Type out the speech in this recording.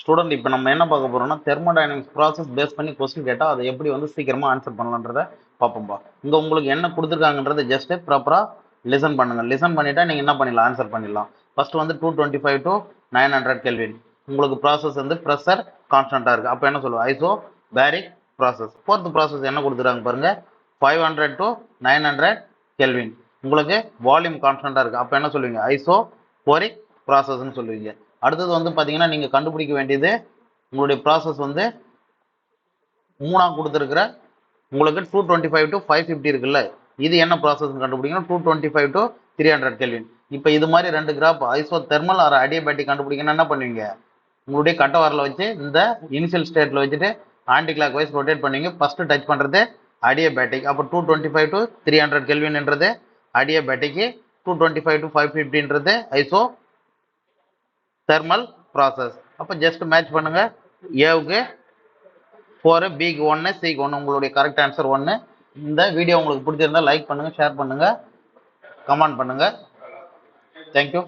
Student இப்போ நம்ம என்ன பார்க்க போறோம்னா தெர்மோடைனமிக்ஸ் ப்ராசஸ் பேஸ் பண்ணி கொஸ்டின் கேட்டால் அதை எப்படி வந்து சீக்கிரமாக ஆன்சர் பண்ணலான்றத பார்ப்போம்பா. இங்கே உங்களுக்கு என்ன கொடுத்துருக்காங்கன்றத ஜஸ்ட் ப்ராப்பராக லிசன் பண்ணுங்க. லிசன் பண்ணிட்டா நீங்கள் என்ன பண்ணிடலாம், ஆன்சர் பண்ணிடலாம். ஃபர்ஸ்ட் வந்து 225 to 900 கெல்வின். உங்களுக்கு ப்ராசஸ் வந்து ப்ரெஷர் கான்ஸ்டன்ட்டாக இருக்குது. அப்போ என்ன சொல்லுவோம், iso baric process. Fourth process என்ன கொடுத்துருக்காங்க பாருங்க, 500 to 900 கெல்வின். உங்களுக்கு வால்யூம் கான்ஸ்டன்ட்டாக இருக்குது. அப்போ என்ன சொல்லுவீங்க, ஐசோ போரிக் ப்ராசஸ்ன்னு சொல்லுவீங்க. அடுத்தது வந்து பார்த்தீங்கன்னா நீங்கள் கண்டுபிடிக்க வேண்டியது உங்களுடைய ப்ராசஸ் வந்து மூணாக கொடுத்துருக்குற உங்களுக்கு 225 to 550 இருக்குல்ல, இது என்ன ப்ராசஸ் கண்டுபிடிக்கணும், 225 to 300 கெல்வின். இப்போ இது மாதிரி ரெண்டு graph isothermal or adiabatic கண்டுபிடிக்கணும். என்ன பண்ணுவீங்க, உங்களுடைய கட்ட வரல வச்சு இந்த இனிஷியல் ஸ்டேட்டில் வச்சுட்டு ஆன்டி கிளாக் வைஸ் ரொட்டேட் பண்ணுவீங்க. ஃபர்ஸ்ட் டச் பண்ணுறது அடியபேட்டிக். அப்போ 225 to 300 கெல்வின்ன்றது அடியபேட்டிக்கு, 225 to 550ன்றது ஐசோ தெர்மல் ப்ராசஸ். அப்போ ஜஸ்ட் மேட்ச் பண்ணுங்க, ஏவுக்கு 4, பிக்கு 1, சிக்கு 1. உங்களுடைய கரெக்ட் ஆன்சர் 1. இந்த வீடியோ உங்களுக்கு பிடிச்சிருந்தா லைக் பண்ணுங்க, ஷேர் பண்ணுங்க, கமெண்ட் பண்ணுங்க. தேங்க்யூ.